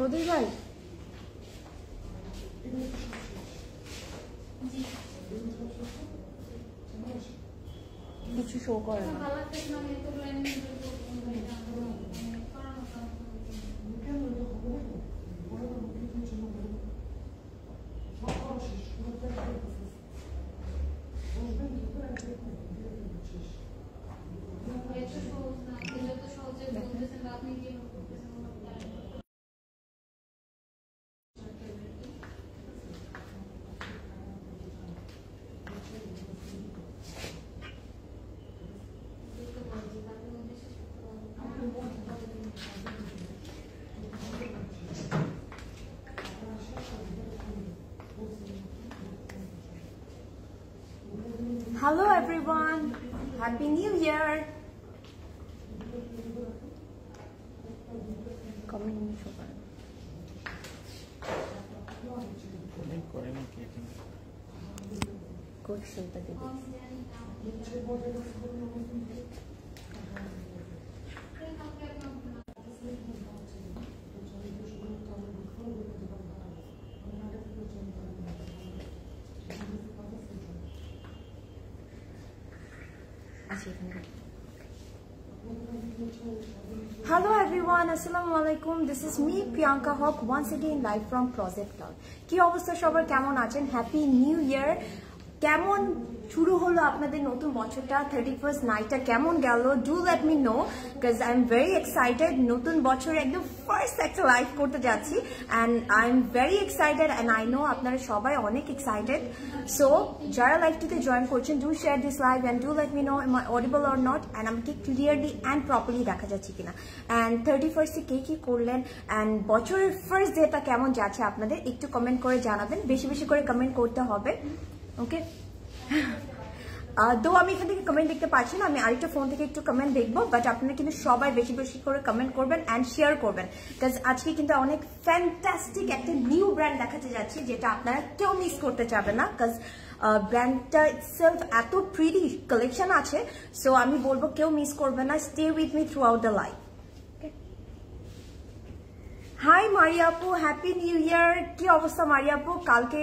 সদীর ভাই কিছু শো করে না। Hello everyone, Happy New Year. Comment me show kar. Good filter de. Hello everyone, Assalamualaikum. This is me Priyanka Hawk once again live from Project Cloud. কি অবস্থা সবার, কেমন আছেন? হ্যাপি নিউ ইয়ার। কেমন শুরু হলো আপনাদের নতুন বছরটা? 31st নাইটটা কেমন গেল? Do let me know because I am very excited. নতুন বছরে একদম ফার্স্ট একটা লাইভ করতে যাচ্ছি and I am very excited and I know আপনারা সবাই অনেক এক্সাইটেড। সো যারা লাইভটিতে জয়েন করছেন, do share this live and do let me know am I audible or not and আমাকে ক্লিয়ারলি অ্যান্ড প্রপারলি দেখা যাচ্ছে কিনা। অ্যান্ড 31st কে কি করলেন অ্যান্ড বছরের ফার্স্ট ডেটা কেমন যাচ্ছে আপনাদের একটু কমেন্ট করে জানাবেন। বেশি বেশি করে কমেন্ট করতে হবে, ওকে? তো আমি এখান থেকে কমেন্ট দেখতে পাচ্ছি না, আমি আরেকটা ফোন থেকে একটু কমেন্ট দেখবো, বাট আপনারা কিন্তু সবাই বেশি বেশি করে কমেন্ট করবেন অ্যান্ড শেয়ার করবেন বিকজ আজকে কিন্তু অনেক ফ্যান্টাস্টিক একটা নিউ ব্র্যান্ড দেখাতে যাচ্ছি যেটা আপনারা কেউ মিস করতে চাবেন না বিকজ ব্র্যান্ডটা ইটসেলফ এত প্রিটি কালেকশন আছে। সো আমি বলবো কেউ মিস করবেন না, stay with me throughout the life. Hi Maria আপু, হ্যাপি নিউ ইয়ার। কি অবস্থা মারিয়া আপু, কালকে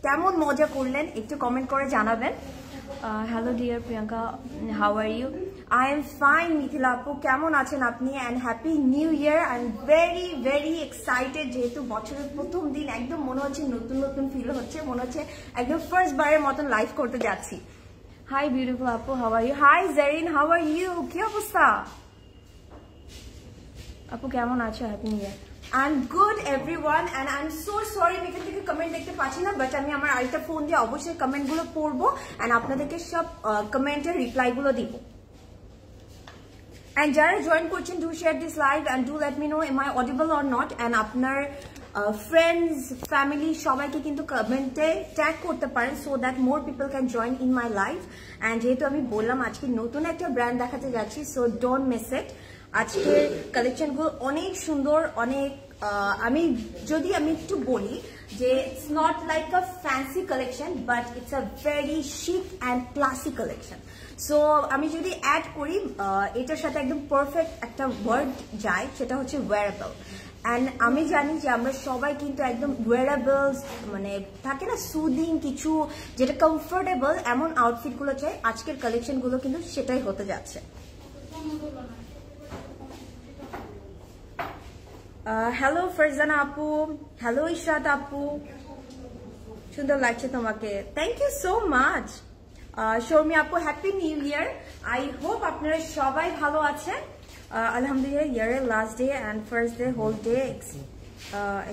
কেমন মজা করলেন একটু কমেন্ট করে জানাবেন। Hello dear Priyanka, how are you? I am fine. Mithila আপু কেমন আছেন আপনি? And happy new year. I am very very excited, যেহেতু বছরের প্রথম দিন একদম মনে হচ্ছে নতুন নতুন ফিল হচ্ছে, মনে হচ্ছে একদম ফার্স্ট বারের মতন লাইভ করতে যাচ্ছি। হাই বিউটিফুল আপু, how are you? Hi Zerin, how are you? কি অবস্থা আপু, কেমন আছো? Happy new year. I'm good everyone and I'm so sorry আমি এখান থেকে কমেন্ট দেখতে পাচ্ছি না, বাট আমি আমার আরেকটা ফোন দিয়ে অবশ্যই কমেন্টগুলো পড়বো and আপনাদেরকে সব কমেন্টের রিপ্লাইগুলো দিব। and যারা জয়েন করছেন, do share this live and do let me know am I audible or not and আপনার ফ্রেন্ডস ফ্যামিলি সবাইকে কিন্তু কমেন্টে ট্যাগ করতে পারেন so that more people can join in my live and যেহেতু আমি বললাম আজকে নতুন একটা ব্র্যান্ড দেখাতে যাচ্ছি, so don't miss it। আজকের কালেকশনগুলো অনেক সুন্দর, অনেক আমি একটু বলি যে it's not like a fancy collection but it's a very শিক অ্যান্ড ক্লাসি কালেকশন। সো আমি যদি অ্যাড করি এটার সাথে একদম পারফেক্ট একটা ওয়ার্ড যায়, সেটা হচ্ছে ওয়্যারেবল। অ্যান্ড আমি জানি যে আমরা সবাই কিন্তু একদম ওয়্যারেবলস মানে থাকে না সুদিং কিছু যেটা কমফোর্টেবল, এমন আউটফিটগুলো চাই। আজকের কালেকশনগুলো কিন্তু সেটাই হতে যাচ্ছে। হ্যালো ফারজানা আপু, হ্যালো ইশরাত আপু, সুন্দর লাগছে তোমাকে, thank you so much. Sharmi আপু, happy new year. I hope আপনারা সবাই ভালো আছেন। আলহামদুলিল্লাহ, ইয়ারের last day and first day, whole day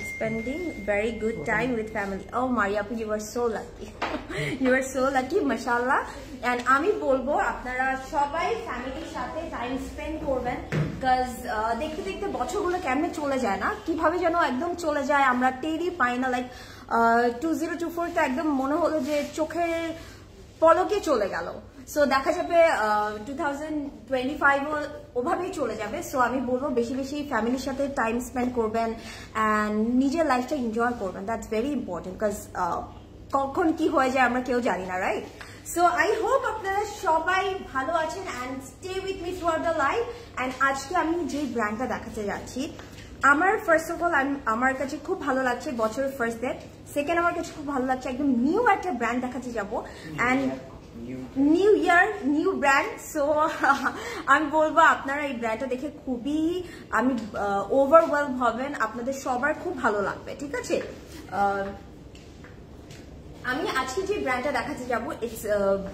expending very good time with family. Oh Maria apu, you are so lucky. You are so lucky, mashallah. And আমি বলবো আপনারা সবাই ফ্যামিলির সাথে টাইম স্পেন্ড করবেন বিকজ দেখতে দেখতে বছরগুলো কেমনে চলে যায় না, কিভাবে যেন একদম চলে যায়, আমরা টেরই পাই না। লাইক 2024 তো একদম মনে হলো যে চোখের পলকে চলে গেল। সো দেখা যাবে 2025 ওভাবেই চলে যাবে। সো আমি বলবো বেশি বেশি ফ্যামিলির সাথে টাইম স্পেন্ড করবেন অ্যান্ড নিজের লাইফটা এনজয় করবেন, দ্যাটস ভেরি ইম্পর্টেন্ট বিকজ কখন কি হয়ে যায় আমরা কেউ জানি না, রাইট? সো আই হোপ আপনারা সবাই ভালো আছেন and stay with me throughout the life. And আজকে আমি যে ব্র্যান্ডটা দেখাতে যাচ্ছি আমার ফার্স্ট অফ অল আমার কাছে খুব ভালো লাগছে বছরের ফার্স্ট ডে। সেকেন্ড আমার কাছে খুব ভালো লাগছে একদম নিউ একটা ব্র্যান্ড দেখাতে যাবো and new year new brand. So আমি বলবো আপনারা এই ব্র্যান্ডটা দেখে খুবই আমি ওভারওয়েলম হবেন, আপনাদের সবার খুব ভালো লাগবে, ঠিক আছে। আমি আজকে যে ব্র্যান্ডটা দেখাতে যাবো ইটস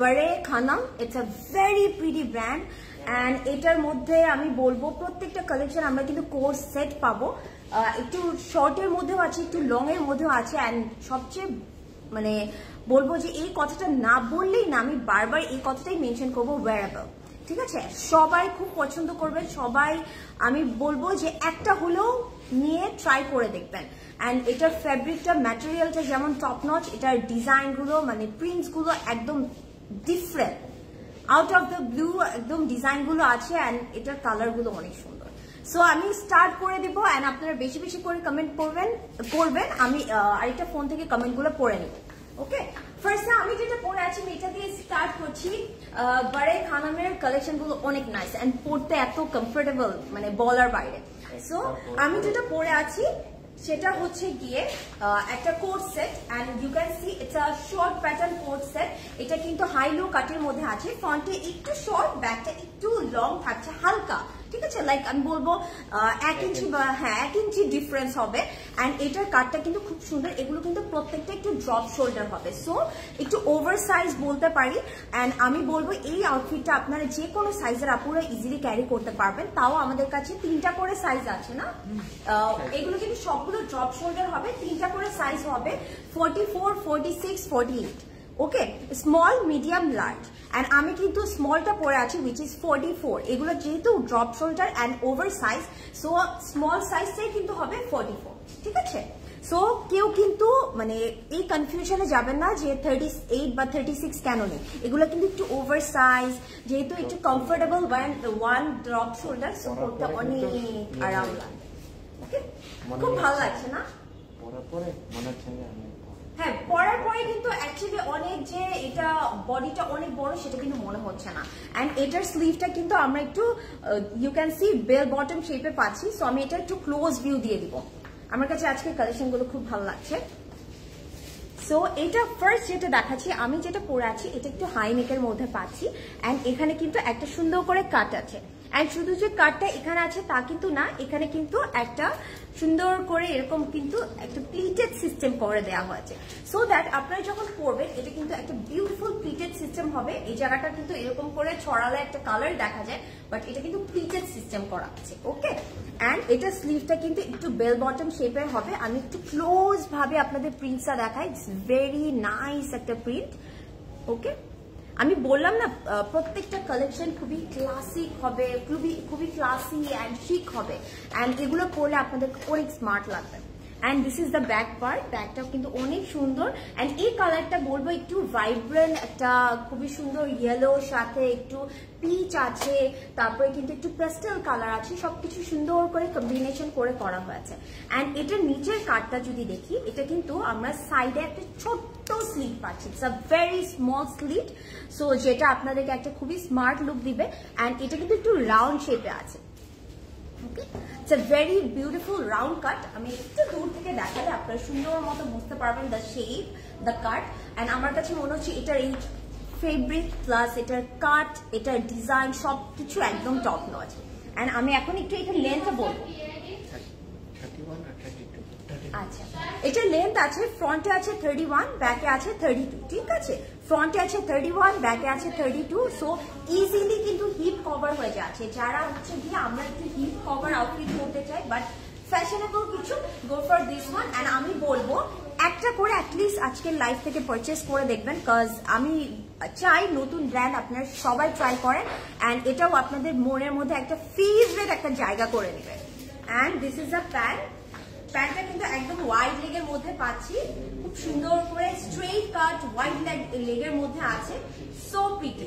বড়ে খানা, it's a very pretty brand and এটার মধ্যে আমি বলবো প্রত্যেকটা কালেকশন আমরা কিন্তু কোর্স সেট পাবো, একটু শর্টের মধ্যেও আছে একটু লং এর মধ্যেও আছে অ্যান্ড সবচেয়ে মানে বলবো যে এই কথাটা না বললেই না, আমি বারবার এই কথাটাই মেনশন করবো, ওয়্যারেবল, ঠিক আছে। সবাই খুব পছন্দ করবেন, সবাই আমি বলবো যে একটা হলেও নিয়ে ট্রাই করে দেখবেন। অ্যান্ড এটার ফ্যাব্রিকটা ম্যাটেরিয়ালটা যেমন টপ নচ, এটার ডিজাইনগুলো মানে প্রিন্টসগুলো একদম different, out of the blue একদম ডিজাইনগুলো আছে অ্যান্ড এটার কালারগুলো অনেক সুন্দর। সো আমি স্টার্ট করে দিব অ্যান্ড আপনারা বেশি বেশি করে কমেন্ট করবেন। আমি আরেকটা ফোন থেকে কমেন্টগুলো পড়ে নেব, ওকে। ফার্স্টে আমি যেটা পরে আছি আমি এটা দিয়ে স্টার্ট করছি। বড়ে খানামের কালেকশন গুলো অনেক নাইস এন্ড পরতে এত কমফোর্টেবল মানে বলার বাইরে। সো আমি যেটা পরে আছি সেটা হচ্ছে গিয়ে একটা coat set and you can see it's a short pattern coat set. এটা কিন্তু হাই লো কাটের মধ্যে আছে, ফ্রন্টে একটু শর্ট, ব্যাকটা একটু লং থাকছে হালকা, ঠিক আছে। লাইক আমি বলবো 1 ইঞ্চি বা 1 ইঞ্চি ডিফারেন্স হবে এন্ড এটার কাটটা কিন্তু খুব সুন্দর। এগুলো কিন্তু প্রত্যেকটা একটু ড্রপ শোল্ডার হবে, সো একটু ওভার সাইজ বলতে পারি। এন্ড আমি বলবো এই আউটফিটটা আপনারা যে কোনো সাইজের আপুরা ইজিলি ক্যারি করতে পারবেন। তাও আমাদের কাছে 3টা করে সাইজ আছে না, এগুলো কিন্তু সবগুলো ড্রপ শোল্ডার হবে, 3টা করে সাইজ হবে 44, 46, 48, ওকে, স্মল, মিডিয়াম, লার্জ। এন্ড আমি কিন্তু স্মলটা পরে আছি উইচ ইজ 44। এগুলো যেহেতু drop shoulder and over size, so small সাইজটাই কিন্তু হবে 44, ঠিক আছে। সো কেউ কিন্তু মানে এই কনফিউশনে যাবেন না যে 38 বা 36 কেন নেই, এগুলো কিন্তু একটু ওভার সাইজ, যেহেতু একটু comfortable one drop shoulder, so করতে অনেক আরাম লাগে, ওকে। খুব ভালো লাগছে না? হ্যাঁ, পরার পরে কিন্তু অ্যাকচুয়ালি অনেক যে এটা বডিটা অনেক বড় সেটা কিন্তু মনে হচ্ছে না। এন্ড এটার স্লিভটা কিন্তু আমরা একটু you can see bell bottom শেপে পাচ্ছি। সো আমি এটা একটু ক্লোজ ভিউ দিয়ে দিব। আমার কাছে আজকে কালেকশন গুলো খুব ভালো লাগছে। সো এটা ফার্স্ট যেটা দেখাচ্ছি, আমি যেটা পরে আছি এটা একটু হাই নেকের মধ্যে পাচ্ছি এন্ড এখানে কিন্তু একটা সুন্দর করে কাট আছে। এন্ড শুধু যে কাটটা এখানে আছে তা কিন্তু না, এখানে কিন্তু একটা সুন্দর করে এরকম কিন্তু একটা প্লিটেড সিস্টেম করে দেওয়া হয়েছে, সো দ্যাট আপনারা যখন পরবেন এটা কিন্তু একটা বিউটিফুল প্লিটেড সিস্টেম হবে। এই জায়গাটা কিন্তু এরকম করে ছড়ালে একটা কালার দেখা যায়, বাট এটা কিন্তু প্লিটেড সিস্টেম করা আছে, ওকে। এন্ড এটা স্লিভটা কিন্তু একটু বেল বটম শেপের হবে। আমি একটু ক্লোজ ভাবে আপনাদের প্রিন্টটা দেখাই, ইটস ভেরি নাইস একটা প্রিন্ট, ওকে। আমি বললাম না প্রত্যেকটা কালেকশন খুবই ক্লাসিক হবে, খুবই ক্লাসি অ্যান্ড শিক হবে অ্যান্ড এগুলো পরলে আপনাদের অনেক স্মার্ট লাগবে। And this is the back part, ব্যাকটাও কিন্তু অনেক সুন্দর অ্যান্ড এই কালারটা বলবো একটু ভাইব্রেন্ট, একটা খুবই সুন্দর ইয়েলো সাথে একটু পিচ আছে, তারপরে কিন্তু একটু পেস্টেল কালার আছে, সবকিছু সুন্দর করে কম্বিনেশন করে করা হয়েছে। অ্যান্ড এটার নিচের কাটটা যদি দেখি, এটা কিন্তু আমরা সাইডে একটা ছোট্ট স্লিট পাচ্ছি, it's a very small slit, so যেটা আপনাদেরকে একটা খুবই স্মার্ট লুক দিবে। অ্যান্ড এটা কিন্তু একটু রাউন্ড শেপে আছে, okay. It's a very beautiful round cut. আমি একটু দূর থেকে দেখালে আপনারা সুন্দর মতো বুঝতে পারবেন the shape, the cut. And আমার কাছে মনে হচ্ছে এটার এই ফেব্রিক প্লাস এটার কাট, এটার ডিজাইন সবকিছু একদম টপ নচ। অ্যান্ড আমি এখন একটু এটার লেন্থটা বলবো। আচ্ছা, এটার লেন্থ আছে, ফ্রন্টে আছে 31, ব্যাকে আছে 32, ঠিক আছে। ফ্রন্টে আছে 31, ব্যাকে আছে 32, সো ইজিলি কিন্তু হিপ কভার হয়ে যাচ্ছে। যারা হচ্ছে গিয়ে আমরা একটু হিপ কভার আউটফিট করতে চাই বাট ফ্যাশনেবল কিছু, go for this one. And আমি বলবো একটা করে অ্যাটলিস্ট আজকের লাইভ থেকে পারচেস করে দেখবেন, কজ আমি চাই নতুন ব্র্যান্ড আপনারা সবাই ট্রাই করেন অ্যান্ড এটাও আপনাদের মনের মধ্যে একটা ফেভারিট একটা জায়গা করে নেবেন। And this is a pant, প্যান্টটা কিন্তু একদম ওয়াইড লেগের মধ্যে পাচ্ছি, খুব সুন্দর করে স্ট্রেট কাট ওয়াইড লেগের মধ্যে আছে, so pretty,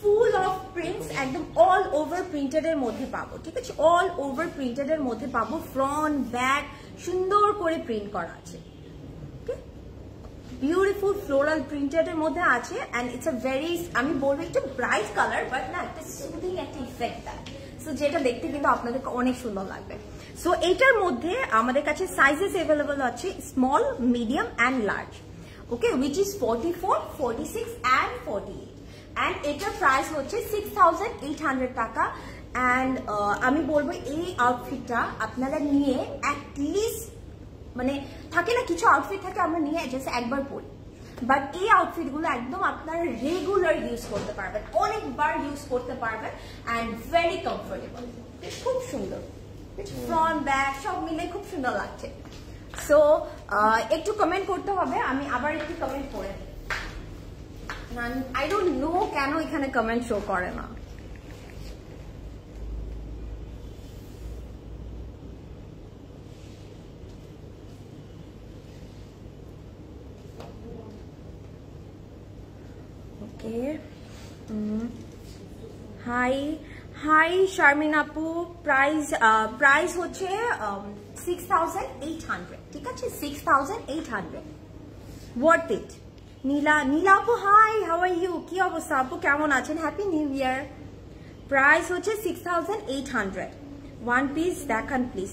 full of prints, একদম অল ওভার প্রিন্টেড এর মধ্যে পাবো, ঠিক আছে। অল ওভার প্রিন্টেড এর মধ্যে পাবো, ফ্রন্ট ব্যাক সুন্দর করে প্রিন্ট করা আছে, বিউটিফুল ফ্লোরাল প্রিন্টেড এর মধ্যে আছে। এন্ড ইটস আ ভেরি, আমি বলবো একটু ব্রাইট কালার বাট না একটা সুদিং একটা ইফেক্ট দেয়। সো যেটা দেখতে কিন্তু আপনাদেরকে অনেক সুন্দর লাগবে। সো এইটার মধ্যে আমাদের কাছে সাইজেস অ্যাভেলেবল আছে small, medium and large, okay, which is 44, 46 and 48, and এটার প্রাইস হচ্ছে 6,800 টাকা। অ্যান্ড আমি বলবো এই আউটফিটটা আপনারা নিয়ে অ্যাটলিস্ট, মানে থাকে না কিছু আউটফিট থাকে আমরা নিয়ে জাস্ট একবার পরি, বাট এই আউটফিট গুলো একদম আপনারা রেগুলার ইউজ করতে পারবেন, অনেকবার ইউজ করতে পারবেন, অ্যান্ড ভেরি কমফোর্টেবল, খুব সুন্দর, ফ্রন্ট ব্যাক সব মিলে খুব সুন্দর লাগছে। সো একটু কমেন্ট করতে হবে, আমি আবার একটু কমেন্ট করে দিই। আই ডোন্ট নো কেন এখানে কমেন্ট শো করে না। হাই শারমিন আপু, প্রাইস হচ্ছে 6,800, ঠিক আছে, 6,800, ওয়ার্থ ইট। নীলা আপু হাই, হাউ আর ইউ, কি অবস্থা আপু, কেমন আছেন, হ্যাপি নিউ ইয়ার। প্রাইস হচ্ছে 6,800, ওয়ান পিস দেখান প্লিজ।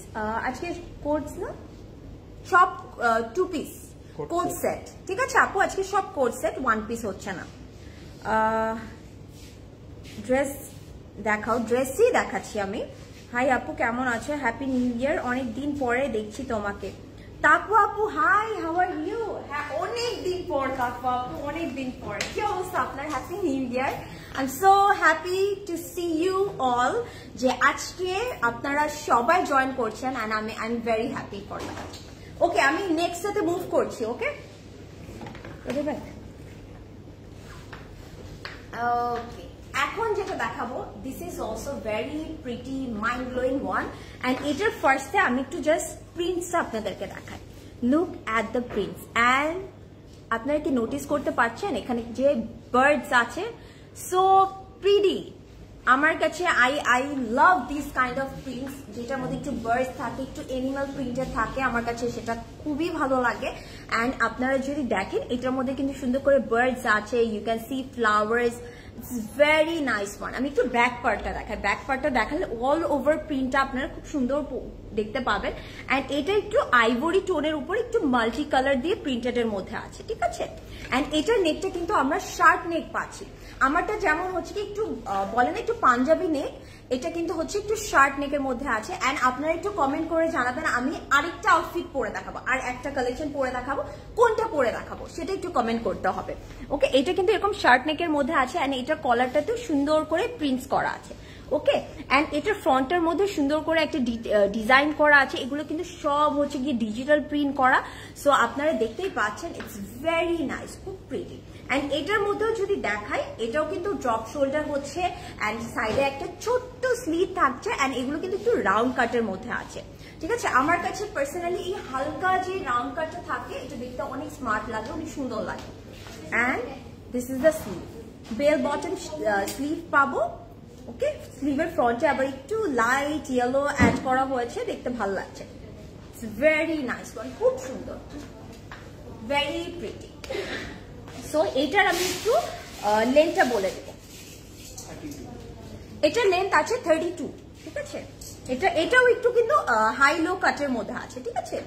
আজকে কোটস না, সব 2 পিস কোট সেট, ঠিক আছে আপু, আজকে সব কোট সেট, 1 পিস হচ্ছে না। ড্রেস দেখাও, ড্রেসই দেখাচ্ছি আমি। হাই আপু কেমন আছো, হ্যাপি নিউ ইয়ার, অনেক দিন পরে দেখছি তোমাকে। তাপু আপু হাই, হাউ আর ইউ, হ্যাঁ অনেক দিন পর তাপু আপু, অনেক দিন পর, কি অবস্থা আপনার, happy new year. I am so happy to see you all, যে আজকে আপনারা সবাই জয়েন করছেন, and I am very happy for that. Okay, আমি নেক্সট সাথে মুভ করছি। ওকে, ওকে, এখন যেটা দেখাবো, this is also very pretty mind blowing one, and এটার ফার্স্টে আমি একটু জাস্ট প্রিন্টসটা আপনাদেরকে দেখাই। Look at the prints, and আপনারা কি নোটিস করতে পারছেন এখানে যে বার্ডস আছে, সো প্রিটি। আমার কাছে I love this kind of prints, যেটার মধ্যে একটু বার্ডস থাকে, একটু এনিমাল প্রিন্টেড থাকে, আমার কাছে সেটা খুবই ভালো লাগে। অ্যান্ড আপনারা যদি দেখেন এটার মধ্যে কিন্তু সুন্দর করে বার্ডস আছে, you can see flowers, it's very nice one. আমি একটু ব্যাক পার্টটা দেখাই, ব্যাক পার্টটা দেখালে অল ওভার প্রিন্টটা আপনারা খুব সুন্দর দেখতে পাবেন। অ্যান্ড এটা একটু আইভরি টোনের উপর একটু মাল্টি কালার দিয়ে প্রিন্টেড এর মধ্যে আছে, ঠিক আছে। অ্যান্ড এটার নেকটা কিন্তু আমরা শার্ট নেক পাচ্ছি, আমারটা যেমন হচ্ছে কি একটু বলে না একটু পাঞ্জাবি নেক, এটা কিন্তু হচ্ছে একটু শার্ট নেকের মধ্যে আছে। অ্যান্ড আপনারা একটু কমেন্ট করে জানাবেন, আমি আরেকটা আউটফিট পরে দেখাবো, আর একটা কালেকশন পরে দেখাবো, কোনটা পরে দেখাবো সেটা একটু কমেন্ট করতে হবে। ওকে, এটা কিন্তু এরকম শার্ট নেকের মধ্যে আছে, অ্যান্ড এটার কলারটাতেও সুন্দর করে প্রিন্টস করা আছে। ওকে, অ্যান্ড এটার ফ্রন্টের মধ্যে সুন্দর করে একটা ডিজাইন করা আছে, এগুলো কিন্তু সব হচ্ছে গিয়ে ডিজিটাল প্রিন্ট করা। সো আপনারা দেখতেই পাচ্ছেন, ইটস ভেরি নাইস, খুব প্রিটি। অ্যান্ড এটার মধ্যেও যদি দেখাই, এটাও কিন্তু ড্রপ শোল্ডার হচ্ছে, অ্যান্ড সাইডে একটা ছোট্ট স্লিভ থাকছে, অ্যান্ড এগুলো কিন্তু একটু রাউন্ড কাটের মধ্যে আছে, ঠিক আছে। আমার কাছে পার্সোনালি এই হালকা যে রাউন্ড কাটটা থাকে, এটা দেখতে অনেক স্মার্ট লাগে, অনেক সুন্দর লাগে। And this is the sleeve, bell bottom sleeve পাবো। ওকে, স্লিভের ফ্রন্টে আবার একটু লাইট ইয়েলো অ্যাড করা হয়েছে, দেখতে ভালো লাগছে। ইটস ভেরি নাইস ওয়ান, খুব সুন্দর, ভেরি প্রিটি। সো এটার আমি একটু লেন্থটা বলে দেব, এটার লেন্থ আছে 32, ঠিক আছে। এটাও একটু কিন্তু হাই লো কাটের মধ্যে আছে, ঠিক আছে।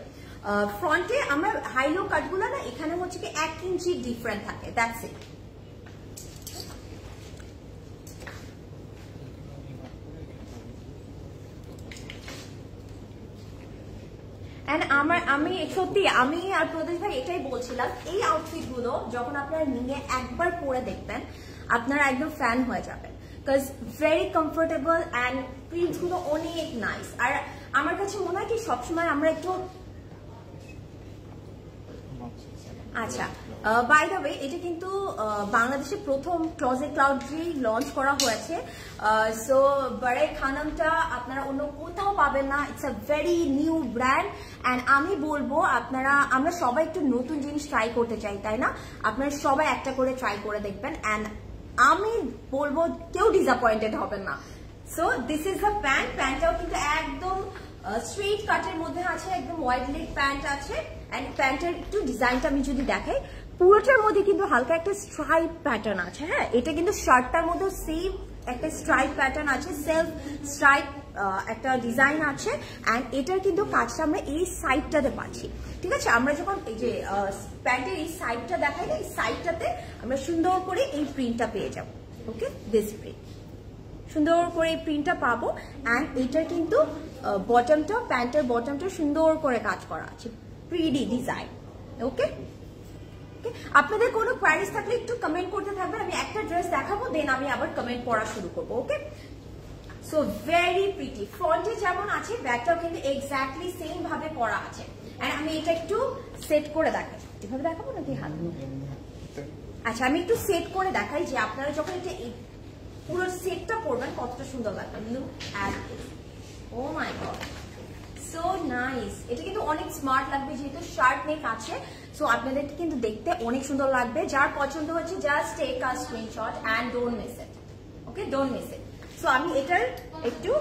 ফ্রন্টে আমার হাই লো কাটগুলো না এখানে হচ্ছে কি 1 ইঞ্চি ডিফারেন্ট থাকে, দ্যাটস ইট। আমি সত্যি আমি আর প্রদেশ ভাই এটাই বলছিলাম, এই আউটফিট গুলো যখন আপনারা নিয়ে একবার পরে দেখবেন, আপনারা একদম ফ্যান হয়ে যাবেন, because very comfortable and prints গুলো অনেক নাইস। আর আমার কাছে মনে হয় কি সবসময় আমরা একটু, আচ্ছা বাই দ্য ওয়ে, এটা কিন্তু বাংলাদেশে প্রথম ক্লজেট ক্লাউড্রি লঞ্চ করা হয়েছে। সো বারে খানামটা আপনারা অন্য কোথাও পাবেন না, it's a very new brand. And আমি বলবো আমরা সবাই একটু নতুন জিনিস ট্রাই করতে চাই, তাই না? আপনারা সবাই একটা করে ট্রাই করে দেখবেন, অ্যান্ড আমি বলবো কেউ ডিসঅ্যাপয়েন্টেড হবেন না। So this is the pant, প্যান্টটাও কিন্তু একদম স্ট্রেট কাটের মধ্যে আছে, একদম ওয়াইড লেগ প্যান্ট আছে। অ্যান্ড প্যান্টের একটু ডিজাইনটা আমি যদি দেখাই, পুরোটার মধ্যে কিন্তু হালকা একটা স্ট্রাইপ প্যাটার্ন আছে। হ্যাঁ, এটা কিন্তু শার্টটার মধ্যে সেম একটা স্ট্রাইপ প্যাটার্ন আছে, সেলফ স্ট্রাইপ একটা ডিজাইন আছে। অ্যান্ড এটার কিন্তু কাজটা আমরা এই সাইডটাতে পাচ্ছি, ঠিক আছে। আমরা যখন এই যে প্যান্টের এই সাইডটা দেখাই না, এই সাইডটাতে আমরা সুন্দর করে এই প্রিন্টটা পেয়ে যাবো। ওকে, দিস প্রিন্ট সুন্দর করে এই প্রিন্টটা পাবো। অ্যান্ড এটার কিন্তু বটমটা, প্যান্টের বটমটা সুন্দর করে কাজ করা আছে, প্রিটি ডিজাইন। ওকে, আপনাদের কোনো কোয়ারিজ থাকলে একটু কমেন্ট করতে থাকবেন, আমি একটা ড্রেস দেখাবো, দেন আমি আবার কমেন্ট পড়া শুরু করবো। ওকে, সো ভেরি প্রিটি, ফ্রন্টে যেমন আছে ব্যাকটাও কিন্তু এক্স্যাক্টলি সেম ভাবে করা আছে। এন্ড আমি এটা একটু সেট করে দেখাই, এভাবে দেখাবো নাকি হাত? আচ্ছা, আমি একটু সেট করে দেখাই যে আপনারা যখন এটা পুরো সেটটা পরবেন কতটা সুন্দর লাগবে। Look at this, oh my god, so nice. এটা কিন্তু অনেক স্মার্ট লাগবে যেহেতু শার্ট নেক আছে, সো আপনাদের কিন্তু দেখতে অনেক সুন্দর লাগবে। যার পছন্দ হচ্ছে just take a screenshot and don't miss it. Okay, don't miss it. So আমি এটার একটু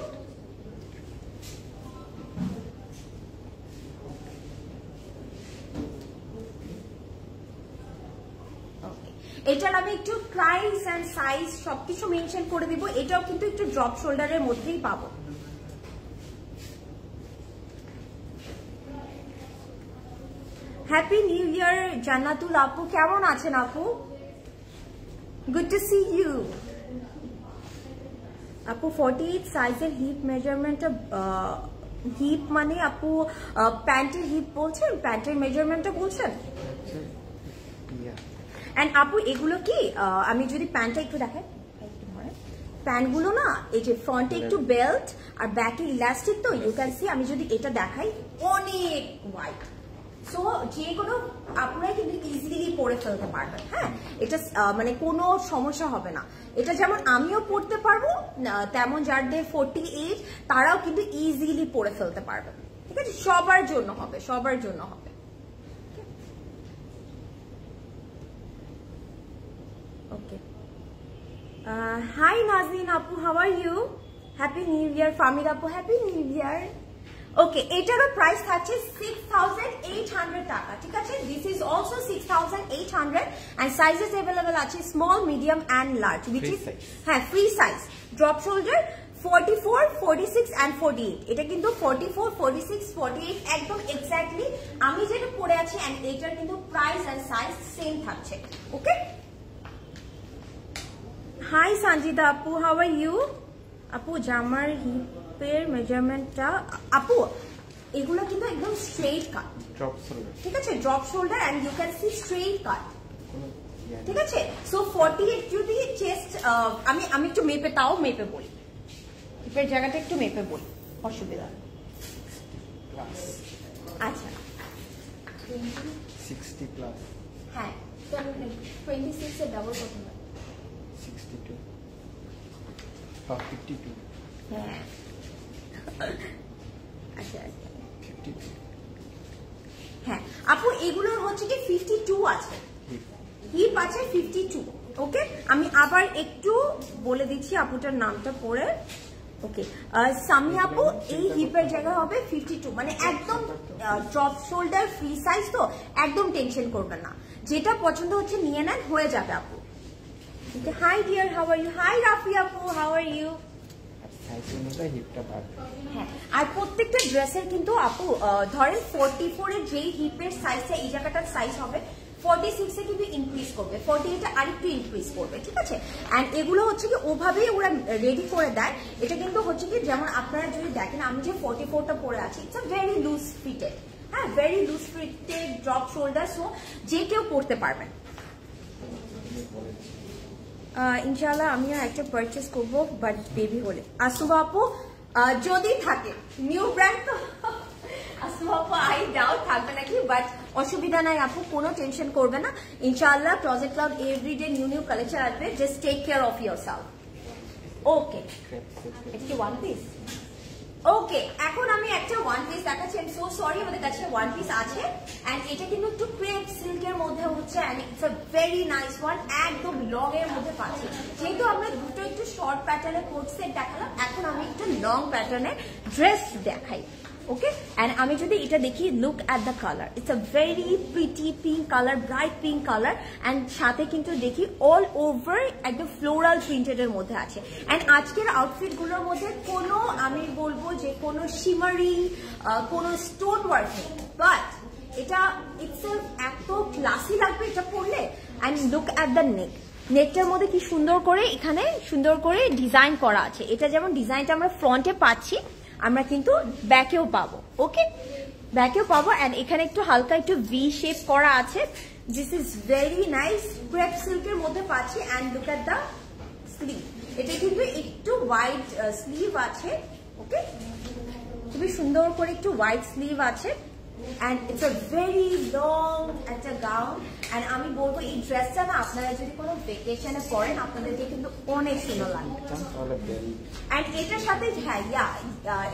এটার আমি একটু প্রাইস এন্ড সাইজ সবকিছু মেনশন করে দিব। এটাও কিন্তু একটু ড্রপ শোল্ডারের মধ্যেই পাবো। হ্যাপি নিউ ইয়ার জান্নাতুল আপু, কেমন আছেন আপু? গুড টু সি ইউ আপু। 48 সাইজের হিপ মেজারমেন্টটা, হিপ মানে আপু প্যান্টের হিপ বলছেন, প্যান্টের মেজারমেন্টটা বলছেন? এন্ড আপু এগুলো কি, আমি যদি প্যান্টটা একটু দেখাই, প্যান্টগুলো না এই যে ফ্রন্টে একটু বেল্ট আর ব্যাকে ইলাস্টিক, তো ইউ ক্যান সি। আমি যদি এটা দেখাই, অনেক ওয়াইড, সো যে কোনো আপনারা কিন্তু ইজিলি পরে ফেলতে পারবেন। হ্যাঁ, এটা মানে কোনো সমস্যা হবে না। এটা যেমন আমিও পরতে পারবো, তেমন যাদের 48 তারাও কিন্তু ইজিলি পরে ফেলতে পারবে, ঠিক আছে। সবার জন্য হবে, সবার জন্য হবে। ওকে, হাই নাজনীন আপু, how are you? Happy new year. Famid আপু, হ্যাপি নিউ ইয়ার। ওকে, এটারও প্রাইস থাকছে 6800 টাকা, ঠিক আছে। This is also 6800 and sizes available আছে small, medium and large, which is হ্যাঁ free size. Drop shoulder 44, 46 and 48। এটা কিন্তু 44, 46, 48 একদম এক্স্যাক্টলি আমি যেটা পরে আছি। এন্ড এটার কিন্তু প্রাইস এন্ড সাইজ সেম থাকছে। ওকে, হাই সঞ্জিতা আপু, হাউ আর ইউ? আপু জামার হিপের মেজারমেন্টটা, আপু এগুলো কিন্তু একদম স্ট্রেট কাট, ঠিক আছে। Drop shoulder and you can see straight cut, ঠিক আছে। সো 48 যদি চেস্ট, আমি একটু মেপে, তাও মেপে বলি, হিপের জায়গাটা একটু মেপে বলি, অসুবিধা। আচ্ছা 60 প্লাস, হ্যাঁ 26 এর ডাবল কত হয়? 62 বা 52। হ্যাঁ, আচ্ছা 52। হ্যাঁ আপু এগুলোর হচ্ছে কি 52 আছে, হিপ আছে 52। ওকে, আমি আবার একটু বলে দিচ্ছি আপুটার নামটা পড়ে। ওকে, সামি আপু এই হিপের জায়গা হবে 52, মানে একদম ড্রপ শোল্ডার ফ্রি সাইজ, তো একদম টেনশন করবেন না, যেটা পছন্দ হচ্ছে নিয়ে নেন, হয়ে যাবে আপু। Okay, hi dear, how are you? Hi Rafi আপু, হাউ আর ইউ? হ্যাঁ, আর প্রত্যেকটা ড্রেসের কিন্তু আপু ধরেন 44 এর যেই হিপের সাইজটা এই জায়গাটার সাইজ হবে, 46 এ কিন্তু ইনক্রিজ করবে, 48 এ আরেকটু ইনক্রিজ করবে, ঠিক আছে। এন্ড এগুলো হচ্ছে কি ওভাবেই ওরা রেডি করে দেয়। এটা কিন্তু হচ্ছে কি যেমন আপনারা যদি দেখেন, আমি যে 44টা পরে আছি, it's a very loose fitted, হ্যাঁ very loose fitted drop shoulder, so যে কেউ পরতে পারবেন। ইনশাআল্লাহ আমিও একটা পারচেস করবো, বাট বেবি হলে। আসুবা আপু যদি থাকে নিউ ব্র্যান্ড, তো আসুবা আপু আই ডাউট থাকবে নাকি, বাট অসুবিধা নাই আপু, কোনো টেনশন করবে না। ইনশাআল্লাহ project cloud everyday new collection আসবে, just take care of yourself. Okay, এটা কি ওয়ান পিস? ওকে, এখন আমি একটা ওয়ান পিস দেখাচ্ছি। সো সরি, আমাদের কাছে ওয়ান পিস আছে এন্ড এটা কিন্তু একটু ক্রেপ সিল্কের মধ্যে হচ্ছে, and it's a very nice one, একদম লং এর মধ্যে পাচ্ছি। যেহেতু আমরা দুটো একটু শর্ট প্যাটার্নের কোট সেট দেখালাম, এখন আমি একটু লং প্যাটার্নের ড্রেস দেখাই। ওকে এন্ড আমি যদি এটা দেখি look at the colour it's a very pretty pink colour bright pink colour and সাথে কিন্তু দেখি অল ওভার একদম ফ্লোরাল প্রিন্টেড এর মধ্যে আছে এন্ড আজকের আউটফিট গুলোর মধ্যে কোনো আমি বলবো যে কোনো শিমারি কোনো স্টোন ওয়ার্ক নেই বাট এটা ইটসেলফ এত ক্লাসি লাগবে এটা পরলে and look at the neck নেকটার মধ্যে কি সুন্দর করে এখানে সুন্দর করে ডিজাইন করা আছে এটা যেমন ডিজাইনটা আমরা ফ্রন্টে পাচ্ছি আমরা কিন্তু ব্যাকেও পাবো ওকে ব্যাকেও পাবো এন্ড এখানে একটু হালকা একটু ভি শেপ করা আছে this is very nice crepe সিল্কের মধ্যে পাচ্ছি and look at the sleeve এটা কিন্তু একটু হোয়াইট স্লিভ আছে ওকে খুবই সুন্দর করে একটু হোয়াইট স্লিভ আছে and it's a very long একটা গাউন and আমি বলবো এই ড্রেসটা না আপনারা যদি কোনো ভেকেশনে পরেন আপনাদেরকে কিন্তু অনেক সুন্দর লাগবে and এটার সাথে হ্যাঁ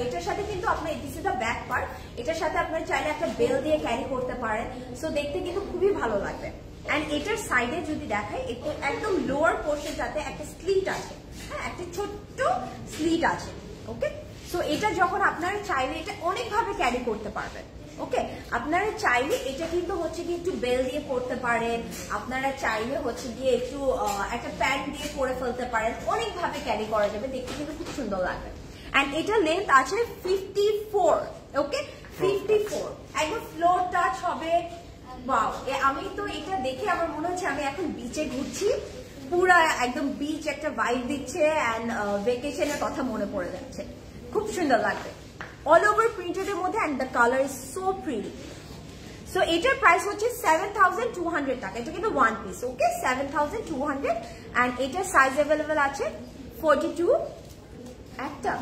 এটার সাথে কিন্তু আপনার this is the back part এটার সাথে আপনারা চাইলে একটা বেল দিয়ে ক্যারি করতে পারেন সো দেখতে কিন্তু খুবই ভালো লাগবে and এটার সাইডে যদি দেখাই একদম লোয়ার পোর্শনটাতে একটা স্লিট আছে হ্যাঁ একটা ছোট্ট স্লিট আছে ওকে সো এটা যখন আপনারা চাইলে এটা অনেকভাবে ক্যারি করতে পারবেন ওকে আপনারা চাইলে এটা কিন্তু হচ্ছে কি একটু বেল দিয়ে পরতে পারেন আপনারা চাইলে হচ্ছে গিয়ে একটু একটা প্যান্ট দিয়ে পরে ফেলতে পারেন অনেকভাবে ক্যারি করা যাবে দেখতে কিন্তু খুব সুন্দর লাগবে এন্ড এটা লেন্থ আছে 54 ওকে 54 একদম ফ্লোর টাচ হবে ওয়াও আমি তো এটা দেখে আমার মনে হচ্ছে আমি এখন বিচে ঘুরছি পুরো একদম বিচ একটা ভাইব দিচ্ছে এন্ড ভেকেশনের কথা মনে পড়ে যাচ্ছে খুব সুন্দর লাগবে all over printed এর মধ্যে and the color is so pretty so এটার প্রাইস হচ্ছে 7200 টাকা এটা কিন্তু ওয়ান পিস ওকে 7200 and এটার সাইজ अवेलेबल আছে 42 একটা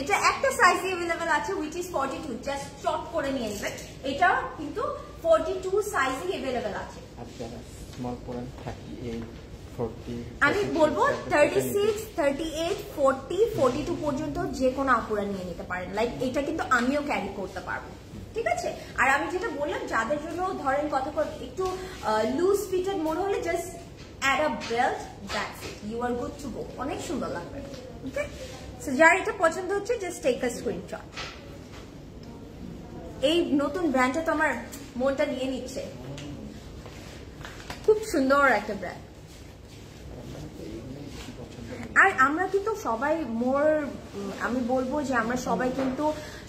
এটা একটা সাইজ अवेलेबल আছে which is 42 জাস্ট চট করে নিয়ে নেবেন এটা কিন্তু 42 সাইজই अवेलेबल আছে আচ্ছা স্মল পরেন 38 আমি বলবো 36 38 40 42 পর্যন্ত যে কোনো আপুরা নিয়ে নিতে পারেন লাইক এটা কিন্তু আমিও ক্যারি করতে পারবো ঠিক আছে আর আমি যেটা বললাম যাদের জন্য ধরেন কত একটু লুজ ফিটেড মনে হলে just add a belt that's it you are good to go অনেক সুন্দর লাগবে ওকে সো যার এটা পছন্দ হচ্ছে জাস্ট টেক আ স্ক্রিনশট এই নতুন ব্র্যান্ডটা তো আমার মনটা নিয়ে নিচ্ছে খুব সুন্দর একটা ব্র্যান্ড আর আমরা কিন্তু সবাই আমি বলবো যে আমরা সবাই কিন্তু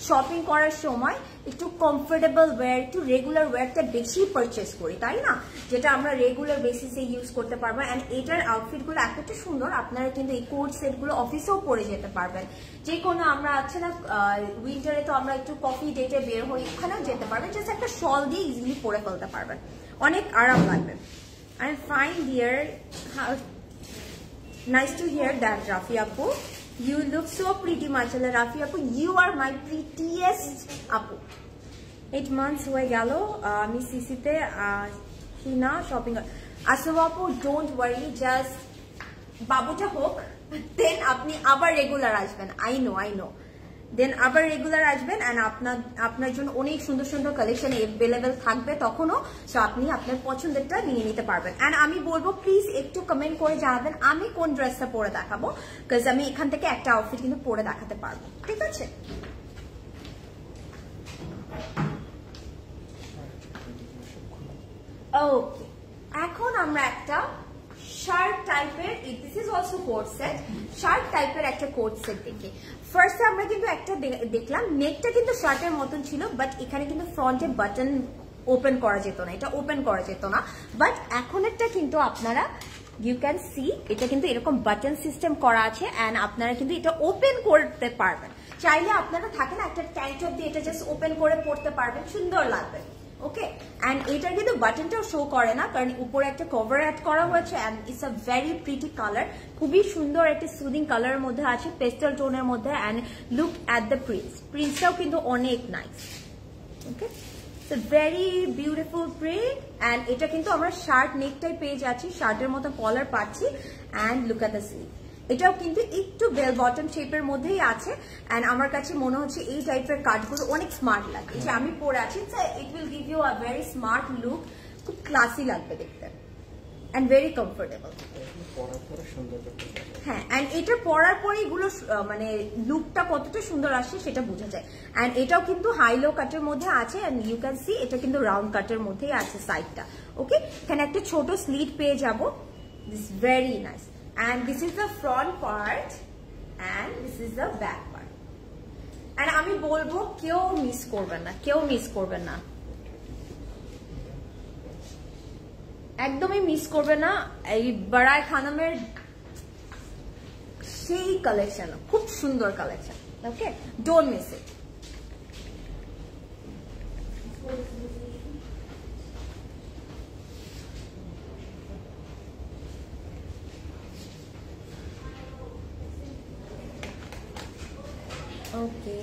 শপিং করার সময় একটু কমফোর্টেবল ওয়্যার একটু রেগুলার ওয়্যারটা বেশি পারচেস করি তাই না যেটা আমরা রেগুলার বেসিসে ইউজ করতে পারবো এন্ড এটার আউটফিটগুলো এতটা সুন্দর আপনারা কিন্তু এই কোট সেটগুলো অফিসেও পরে যেতে পারবেন যে কোনো আমরা আছে না উইন্টারে তো আমরা একটু কফি ডেটে বের হই ওখানেও যেতে পারবেন জাস্ট একটা শল দিয়ে ইজিলি পরে ফেলতে পারবেন অনেক আরাম লাগবে and fine dear nice to hear that Rafi Apu you look so pretty mashallah Rafi Apu you are my prettiest Apu 8 months হয়ে গেল আমি সিসিতে না শপিং আসলে আপু ডোন্ট ওয়ারি জাস্ট বাবুটা হোক দেন আপনি আবার রেগুলার আসবেন আই নো দেন আবার রেগুলার আসবেন এন্ড আপনার জন্য অনেক সুন্দর সুন্দর কালেকশন अवेलेबल থাকবে তখনও সো আপনি আপনার পছন্দেরটা নিয়ে নিতে পারবেন এন্ড আমি বলবো প্লিজ একটু কমেন্ট করে জানাবেন আমি কোন ড্রেসটা পরে দেখাবো কাজ আমি এখান থেকে একটা আউটফিট কিন্তু পরে দেখাতে পারবো ঠিক আছে ওকে এখন আমরা একটা শার্ট টাইপের this is also coat set shirt টাইপের একটা কোট সেট দেখি ফার্স্টে আমরা কিন্তু একটা দেখলাম নেকটা কিন্তু শার্টের মতন ছিল বাট এখানে কিন্তু ফ্রন্টে বাটন ওপেন করা যেত না এটা ওপেন করা যেত না বাট এখনেরটা কিন্তু আপনারা ইউ ক্যান সি এটা কিন্তু এরকম বাটন সিস্টেম করা আছে এন্ড আপনারা কিন্তু এটা ওপেন করতে পারবেন চাইলে আপনারা থাকে না একটা ট্যাঙ্ক টপ দিয়ে এটা জাস্ট ওপেন করে পড়তে পারবেন সুন্দর লাগবে ওকে এন্ড এটার কিন্তু বাটনটাও শো করে না কারণ উপরে একটা কভার অ্যাড করা হয়েছে and it's a very pretty colour খুবই সুন্দর একটা সুদিং কালারের মধ্যে আছে পেস্টেল টোনের মধ্যে এন্ড লুক এট দ্য প্রিন্টটাও কিন্তু অনেক nice okay so very beautiful print and এটা কিন্তু আমরা শার্ট নেকটাই পেয়ে যাচ্ছি শার্টের মতো কলার পাচ্ছি and look at the sleeve এটাও কিন্তু একটু বেল বটম শেপের মধ্যেই আছে এন্ড আমার কাছে মনে হচ্ছে এই টাইপের কাটগুলো অনেক স্মার্ট লাগে যে আমি পরে আছি it will give you a very smart look খুব ক্লাসি লাগবে দেখতে এন্ড ভেরি কমফোর্টেবল পরা পরে সুন্দর হ্যাঁ, এন্ড এটা পরার পরে এগুলো মানে লুকটা কতটা সুন্দর আসছে সেটা বোঝা যায়। এন্ড এটাও কিন্তু হাই লো কাটের মধ্যে আছে, এন্ড ইউ ক্যান সি এটা কিন্তু রাউন্ড কাটের মধ্যেই আছে সাইডটা। ওকে, এখানে একটা ছোট স্লিট পেয়ে যাব। This very nice. And this is the front part and this is the back part. And আমি বলবো কেউ মিস করবেন না, কেউ মিস করবেন না, একদমই মিস করবে না। এই বারায় খানমের সেই কালেকশন, খুব সুন্দর collection. Okay, don't miss it. Okay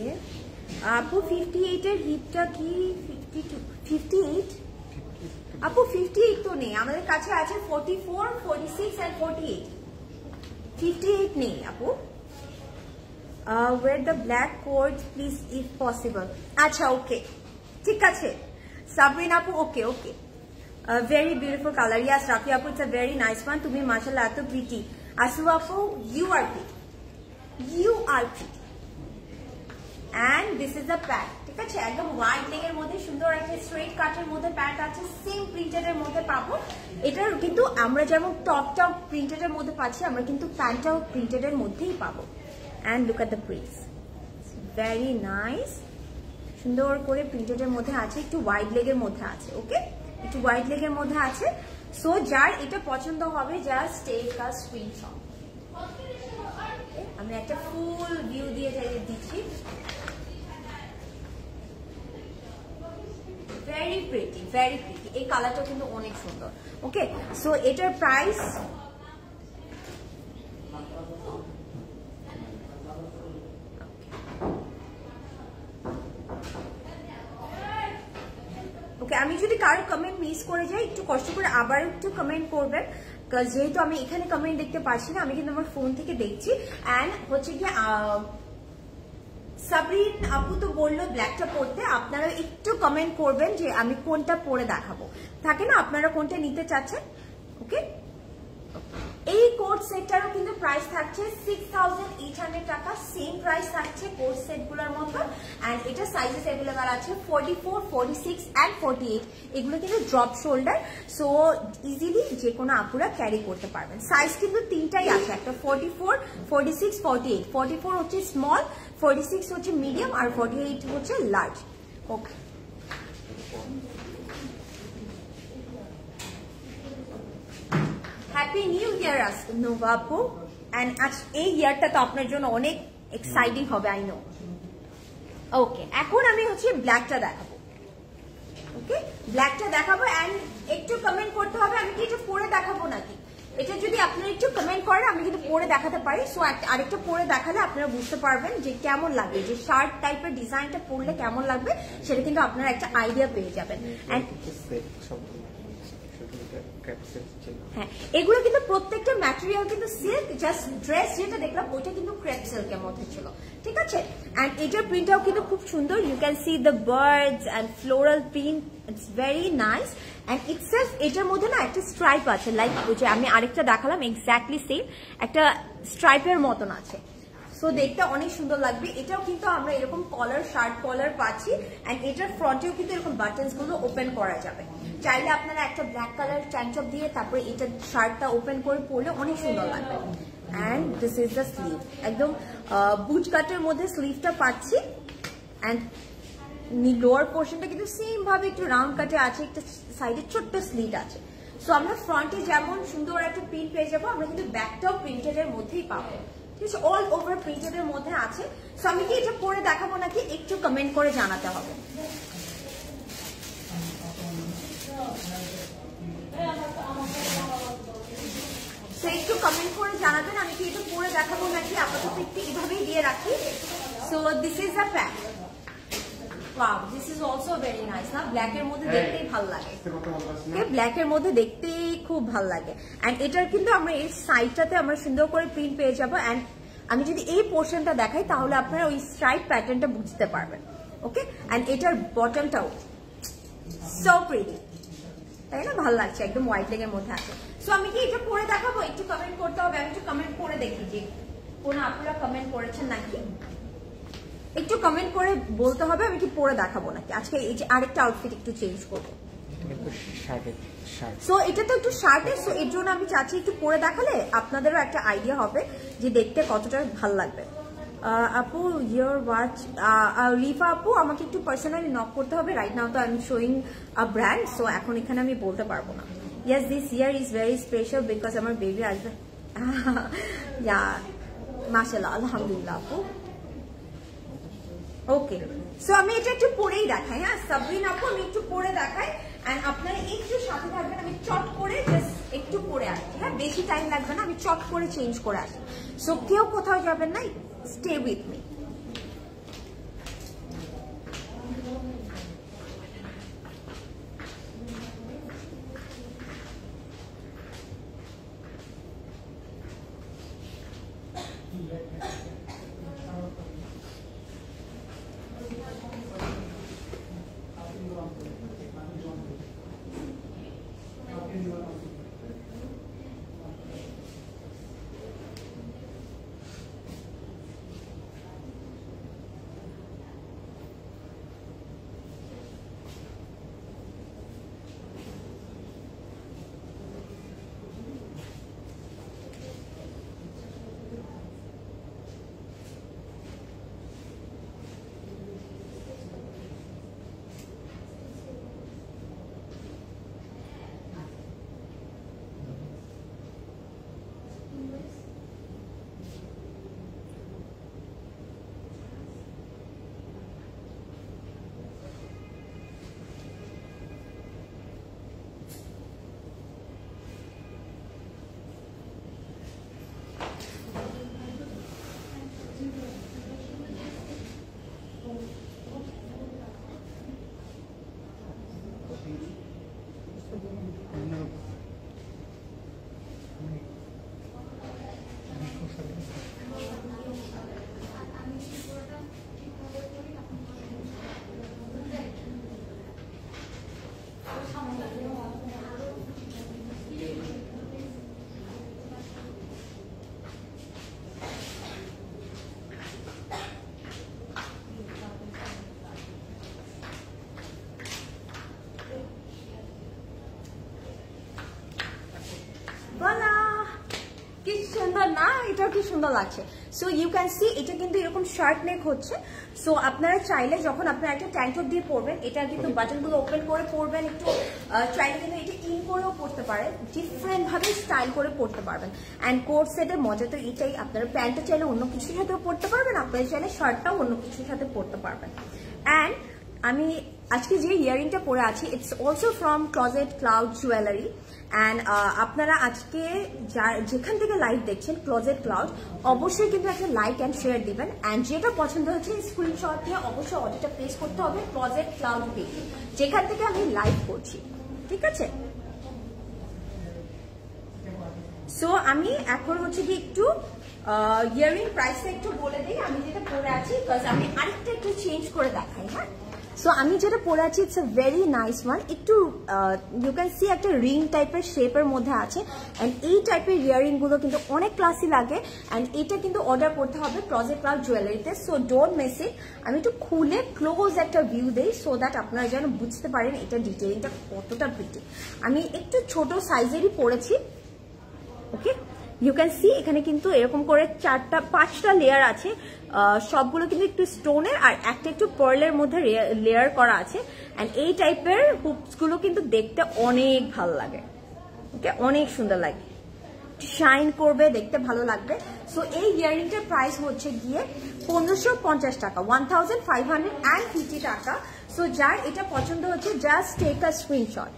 আপু 58 এর হিপটা কি 52 58? আপু 58 তো নেই আমাদের কাছে, আছে 44, 46 এন্ড 48। 58 নেই আপু। wear the black coat please if possible। আচ্ছা ওকে, ঠিক আছে সাবরিন আপু। ওকে ওকে, very beautiful color। yes Rafi আপু, it's a very nice one। তুমি মাশাআল্লাহ এত pretty। আসু আপু, you are pretty, you are pretty। and this is the pant। ঠিক আছে, একদম ওয়াইড লেগ এর মধ্যে সুন্দর একটা স্ট্রেট কাটের মধ্যে প্যান্ট আছে, সেম প্রিন্টেড এর মধ্যে পাবো। এটার কিন্তু আমরা যেমন টপটাও প্রিন্টেড এর মধ্যে পাচ্ছি, আমরা কিন্তু প্যান্টটাও প্রিন্টেড এর মধ্যেই পাবো। and look at the prints, very nice। সুন্দর করে প্রিন্টেড এর মধ্যে আছে, একটু ওয়াইড লেগ এর মধ্যে আছে। ওকে, একটু ওয়াইড লেগ এর মধ্যে আছে। সো যার এটা পছন্দ হবে জাস্ট টেক আ স্ক্রিনশট। আমি একটা ফুল ভিউ দিয়ে দিচ্ছি। Very pretty, very pretty. এই কালারটা কিন্তু অনেক সুন্দর। ওকে, সো এটার প্রাইস ওকে, আমি যদি কারো কমেন্ট মিস করে যাই একটু কষ্ট করে আবার একটু কমেন্ট করবেন, যেহেতু আমি এখানে কমেন্ট দেখতে পাচ্ছি না, আমি কিন্তু আমার ফোন থেকে দেখছি। এন্ড হচ্ছে কি সাবরিন আপু তো বললো ব্ল্যাকটা পরতে, আপনারা একটু কমেন্ট করবেন যে আমি কোনটা পরে দেখাবো, থাকে না আপনারা কোনটা নিতে চাচ্ছেন। ওকে, এই কোট সেটটারও কিন্তু প্রাইস থাকছে 6800 টাকা, সেম প্রাইস থাকছে কোট সেটগুলোর মতো। এন্ড এটা সাইজেস अवेलेबल আছে 44, 46 এন্ড 48। এগুলো কিন্তু ড্রপ শোল্ডার, সো ইজিলি যে কোনো আপুরা ক্যারি করতে পারবেন। সাইজ কিন্তু তিনটাই আছে, একটা 44, 46, 48। 44 হচ্ছে স্মল, 46 হচ্ছে মিডিয়াম, আর 48 হচ্ছে লার্জ। ওকে, হ্যাপি নিউ ইয়ার নোভা আপু। এন্ড এই ইয়ারটা তো আপনার জন্য অনেক এক্সাইটিং হবে, আই নো। ওকে, এখন আমি হচ্ছে ব্ল্যাকটা দেখাবো। ওকে, ব্ল্যাকটা দেখাবো। এন্ড একটু কমেন্ট করতে হবে আমি কি এটা পরে দেখাবো নাকি। এটা যদি আপনারা একটু কমেন্ট করেন আমি কিন্তু পরে দেখাতে পারি। সো আরেকটা পরে দেখালে আপনারা বুঝতে পারবেন যে কেমন লাগবে, যে শার্ট টাইপের ডিজাইনটা পরলে কেমন লাগবে সেটা কিন্তু আপনারা একটা আইডিয়া পেয়ে যাবেন। হ্যাঁ, এগুলো কিন্তু প্রত্যেকটা ম্যাটেরিয়াল কিন্তু সিল্ক, জাস্ট ড্রেস যেটা দেখলাম ওইটা কিন্তু ক্রেপ সিল্কের মধ্যে ছিল। ঠিক আছে, এন্ড এটার প্রিন্টটাও কিন্তু খুব সুন্দর। You can see the birds and floral print, it's very nice. And itself এটার মধ্যে না একটা স্ট্রাইপ আছে, লাইক যে আমি আরেকটা দেখালাম এক্স্যাক্টলি সেম একটা স্ট্রাইপের মতন আছে। সো দেখতে অনেক সুন্দর লাগবে। এটাও কিন্তু আমরা এরকম কলার, শার্ট কলার পাচ্ছি। এন্ড এটার ফ্রন্টেও কিন্তু এরকম বাটনস গুলো ওপেন করা যাবে। চাইলে আপনারা একটা ব্ল্যাক কালার ট্যাঙ্কটপ দিয়ে তারপরে এটা শার্টটা ওপেন করে পরলে অনেক সুন্দর লাগবে। And this is the sleeve, একদম বুট কাটের মধ্যে স্লিভটা পাচ্ছি। এন্ড লোয়ার পোর্শনটা কিন্তু সেম ভাবে একটু রাউন্ড কাটে আছে, একটা সাইডে ছোট্ট স্লিট আছে। সো আমরা ফ্রন্টে যেমন সুন্দর একটা প্রিন্ট পেয়ে যাবো, আমরা কিন্তু ব্যাকটাও প্রিন্টেড এর মধ্যেই পাবো। ঠিক আছে, অল ওভার প্রিন্টেড এর মধ্যে আছে। সো আমি কি এটা পরে দেখাবো নাকি একটু কমেন্ট করে জানাতে হবে। একটু কমেন্ট করে জানাবেন আমি কি এটা পরে দেখাবো নাকি, আপাতত একটু এভাবেই দিয়ে রাখি। So this is a pant. Wow, this is also very nice না, ব্ল্যাক এর মধ্যে দেখতেই ভালো লাগে। ব্ল্যাক এর মধ্যে দেখতেই খুব ভালো লাগে। এন্ড এটার কিন্তু আমরা এই সাইডটাতে আমরা সুন্দর করে প্রিন্ট পেয়ে যাবো। এন্ড আমি যদি এই পোর্শনটা দেখাই তাহলে আপনারা ওই স্ট্রাইপ প্যাটার্নটা বুঝতে পারবেন। ওকে, এন্ড এটার বটমটাও সো প্রিটি, তাই না? ভালো লাগছে, একদম হোয়াইট লেগের মধ্যে আছে। সো আমি কি এটা পরে দেখাবো? একটু কমেন্ট করতে হবে, আমি একটু কমেন্ট করে দেখি যে কোন আপুরা কমেন্ট করেছেন নাকি, একটু কমেন্ট করে বলতে হবে আমি কি পরে দেখাবো নাকি। আজকে এই যে আরেকটা আউটফিট একটু চেঞ্জ করবো। সো এটা তো একটু শার্টের, সো এর জন্য আমি চাচ্ছি একটু পরে দেখালে আপনাদেরও একটা আইডিয়া হবে যে দেখতে কতটা ভালো লাগবে। আপু ইয়ার ওয়াচ, রিফা আপু আমাকে একটু পার্সোনালি নক করতে হবে, রাইট নাও তো I am showing a brand, so এখন এখানে আমি বলতে পারবো না। Yes this year is very special because আমার বেবি আসবে। ইয়া মাশাআল্লাহ, আলহামদুলিল্লাহ আপু। ওকে, সো আমি এটা একটু পরেই দেখাই। হ্যাঁ সাবরিন আপু, আমি একটু পরে দেখাই এন্ড আপনারা একটু সাথে থাকবেন। আমি চট করে জাস্ট একটু পরে আসছি, হ্যাঁ বেশি টাইম লাগবে না, আমি চট করে চেঞ্জ করে আসি। সো কেউ কোথাও যাবেন না, স্টে উইথ মি। না এটাও কি সুন্দর লাগছে। সো ইউ ক্যান সি এটা কিন্তু এরকম শার্ট নেক হচ্ছে। সো আপনারা চাইলে যখন আপনারা একটা ট্যাঙ্ক টপ দিয়ে পরবেন, এটা কিন্তু বাটনগুলো ওপেন করে পরবেন, একটু চাইলে কিন্তু এটা ইন করেও পরতে পারেন, ডিফারেন্ট ভাবে স্টাইল করে পরতে পারবেন। অ্যান্ড কোট সেটের মজা তো এটাই, আপনারা প্যান্টটা চাইলে অন্য কিছুর সাথেও পরতে পারবেন, আপনারা চাইলে শার্টটাও অন্য কিছুর সাথে পরতে পারবেন। অ্যান্ড আমি আজকে যে ইয়ারিংটা পরে আছি it's also from closet cloud jewellery. And আপনারা আজকে যেখান থেকে লাইভ দেখছেন ক্লোজেট ক্লাউড, অবশ্যই কিন্তু একটা লাইক অ্যান্ড শেয়ার দিবেন। অ্যান্ড যেটা পছন্দ হচ্ছে স্ক্রিনশট দিয়ে অবশ্যই অর্ডারটা প্লেস করতে হবে ক্লোজেট ক্লাউড পেজ, যেখান থেকে আমি লাইভ করছি, ঠিক আছে? সো আমি এখন হচ্ছে কি একটু ইয়ারিং প্রাইসটা একটু বলে দিই আমি যেটা পরে আছি, বিকজ আমি আরেকটা একটু চেঞ্জ করে দেখাই। হ্যাঁ, সো আমি যেটা পরে আছি it's a very nice one, একটু ইউ ক্যান সি একটা রিং টাইপের শেপের মধ্যে আছে। অ্যান্ড এই টাইপের ইয়ারিং গুলো কিন্তু অনেক ক্লাসি লাগে। অ্যান্ড এটা কিন্তু অর্ডার করতে হবে ক্লোজেট ক্লাউড জুয়েলারিতে। So don't miss it. আমি একটু খুলে ক্লোজ একটা ভিউ দেই সো দ্যাট আপনারা যেন বুঝতে পারেন এটা ডিটেইলটা কতটা প্রিটি। আমি একটু ছোট সাইজেরই পরেছি। ওকে, ইউ ক্যান সি এখানে কিন্তু এরকম করে 4-5টা লেয়ার আছে, সবগুলো কিন্তু একটু স্টোনের আর একটা একটু পার্লের মধ্যে লেয়ার করা আছে। অ্যান্ড এই টাইপের হুপস গুলো কিন্তু দেখতে অনেক ভালো লাগে। ওকে, অনেক সুন্দর লাগে, শাইন করবে, দেখতে ভালো লাগবে। সো এই ইয়ারিংটার প্রাইস হচ্ছে গিয়ে 1550 টাকা, 1550 টাকা। সো যার এটা পছন্দ হচ্ছে just take a screenshot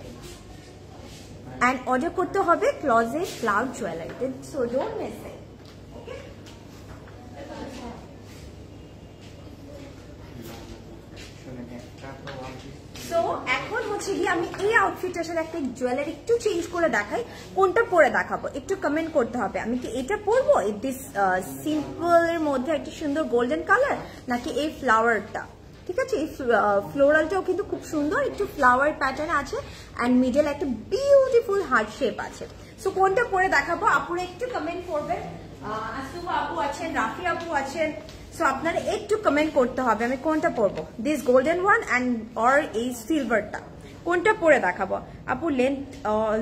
and order করতে হবে ক্লোজেট ক্লাউড জুয়েলারিতে। So don't miss it. So এখন হচ্ছে গিয়ে আমি এই আউটফিটের সাথে একটা জুয়েলারি একটু চেঞ্জ করে দেখাই, কোনটা পরে দেখাবো একটু কমেন্ট করতে হবে। আমি কি এটা পরবো, দিস সিম্পল এর মধ্যে একটা সুন্দর গোল্ডেন কালার, নাকি এই ফ্লাওয়ারটা? ঠিক আছে। এই ফ্লোরালটাও কিন্তু খুব সুন্দর, একটু ফ্লাওয়ার প্যাটার্ন আছে অ্যান্ড মিডল একটা বিউটিফুল হার্ট শেপ আছে। সো কোনটা পরে দেখাবো আপুরা একটু কমেন্ট করবেন। আসুফা আপু আছেন, রাফি আপু আছেন, সো আপনারা একটু কমেন্ট করতে হবে আমি কোনটা পরবো, this golden one and or এই সিলভারটা, কোনটা পরে দেখাবো আপু।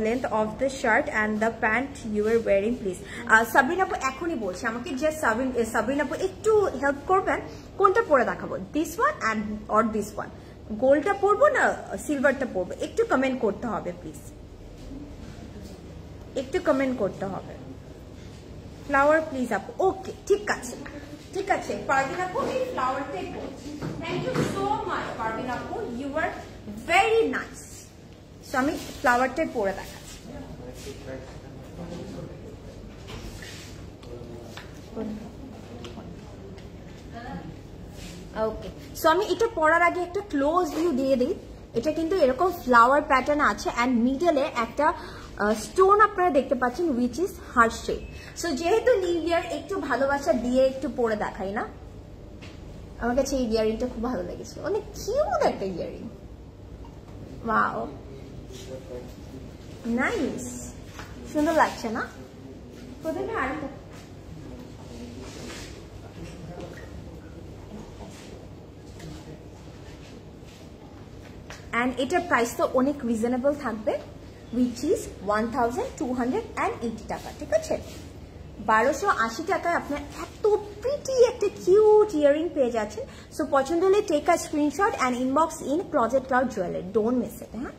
Length of the shirt and the pant you are wearing please. Sabin আপু এখনই বলছে আমাকে, জাস্ট সাবিন আপু একটু হেল্প করবেন, কোনটা পরে দেখাবো, this one and or this one, গোল্ডটা পরবো না সিলভারটা পরবো, একটু কমেন্ট করতে হবে প্লিজ, একটু কমেন্ট করতে হবে। ফ্লাওয়ার প্লিজ আপু, ওকে ঠিক আছে ঠিক আছে। পারভিন আপু এই ফ্লাওয়ারটাই পরছি, thank you so much Parvin আপু, you are very nice. So আমি ফ্লাওয়ারটাই পরে দেখাচ্ছি। ওকে, সো আমি এটা পরার আগে একটা ক্লোজ ভিউ দিয়ে দিই। এটা কিন্তু এরকম ফ্লাওয়ার প্যাটার্ন আছে অ্যান্ড মিডলে একটা স্টোন আপনারা দেখতে পাচ্ছেন which is heart shape. So যেহেতু নিউ ইয়ার একটু ভালোবাসা দিয়ে একটু পরে দেখাই না, আমার কাছে এই ইয়ারিংটা খুব ভালো লেগেছে, অনেক কিউট একটা ইয়ারিং। ওয়াও নাইস, সুন্দর লাগছে না? প্রথমে আরেকটা অ্যান্ড এটার প্রাইস তো অনেক রিজনেবল থাকবে, উইচ ইজ 1280 টাকা, ঠিক আছে। 1280 টাকায় আপনার এত প্রিটি একটা কিউট ইয়ারিং পেয়ে যাচ্ছেন। সো পছন্দ হলে take a screenshot and inbox in Closet Cloud jewellery, don't miss it. হ্যাঁ,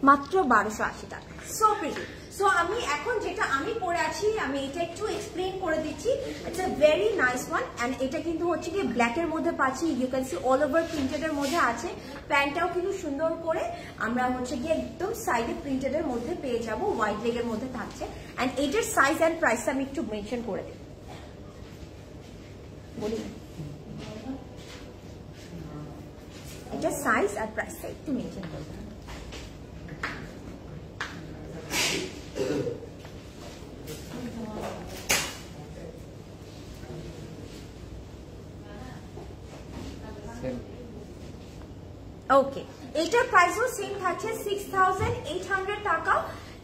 মাত্র 1280 টাকা, সো প্রিটি। সো আমি এখন যেটা আমি পরে আছি আমি এটা একটু এক্সপ্লেন করে দিচ্ছি। It's a very nice one and এটা কিন্তু হচ্ছে কি ব্ল্যাকের মধ্যে পাচ্ছি, you can see all over প্রিন্টেডের মধ্যে আছে। প্যান্টটাও কিন্তু সুন্দর করে আমরা হচ্ছে গিয়ে একদম সাইডে প্রিন্টেডের মধ্যে পেয়ে যাব, হোয়াইট লেগের মধ্যে থাকছে। অ্যান্ড এটার সাইজ অ্যান্ড প্রাইস আমি একটু মেনশন করে দিই, বলি এটার সাইজ আর প্রাইসটা একটু মেনশন করে দিই। ওকে, এটার প্রাইসও সেম থাকছে 6800 টাকা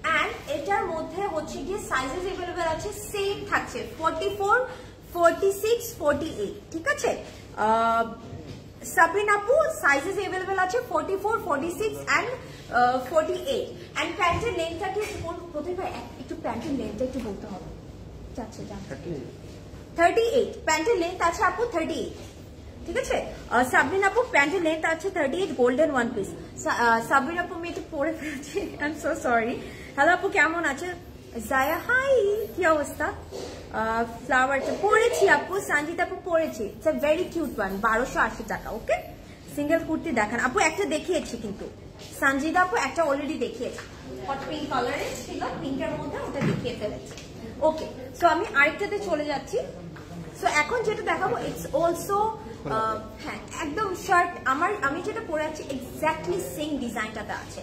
অ্যান্ড এটার মধ্যে হচ্ছে গিয়ে সাইজেস अवेलेबल আছে, সেম থাকছে 44, 46, 48, ঠিক আছে। সাবিন আপু সাইজেস अवेलेबल আছে 44, 46 এন্ড 48 এন্ড প্যান্টের লেন্থটা কি প্রথমে একটু প্যান্টের লেন্থটা একটু বলতে হবে। আচ্ছা 38 প্যান্টের লেন্থ আছে আপু 38, ঠিক আছে। সাবিন আপু প্যান্টের লেন্থ আছে 38, গোল্ডেন ওয়ান পিস। সাবিন আপু আমি একটু পরে ফেলেছি, I am so sorry. Hello আপু কেমন আছে? জায়া হাই, কি অবস্থা? ফ্লাওয়ারটা পরেছি আপু, সঞ্জিত আপু পরেছি, it's a very cute one, 1280 টাকা। ওকে, সিঙ্গেল কুর্তি দেখান আপু, একটা দেখিয়েছি কিন্তু সঞ্জিত আপু একটা অলরেডি দেখিয়েছি, হট পিঙ্ক কালারের ছিল, পিঙ্কের মধ্যে ওটা দেখিয়ে ফেলেছি। ওকে, সো আমি আরেকটাতে চলে যাচ্ছি। সো এখন যেটা দেখাবো ইটস অলসো হ্যাঁ একদম শার্ট, আমি যেটা পরে আছি এক্স্যাক্টলি সেম ডিজাইনটাতে আছে,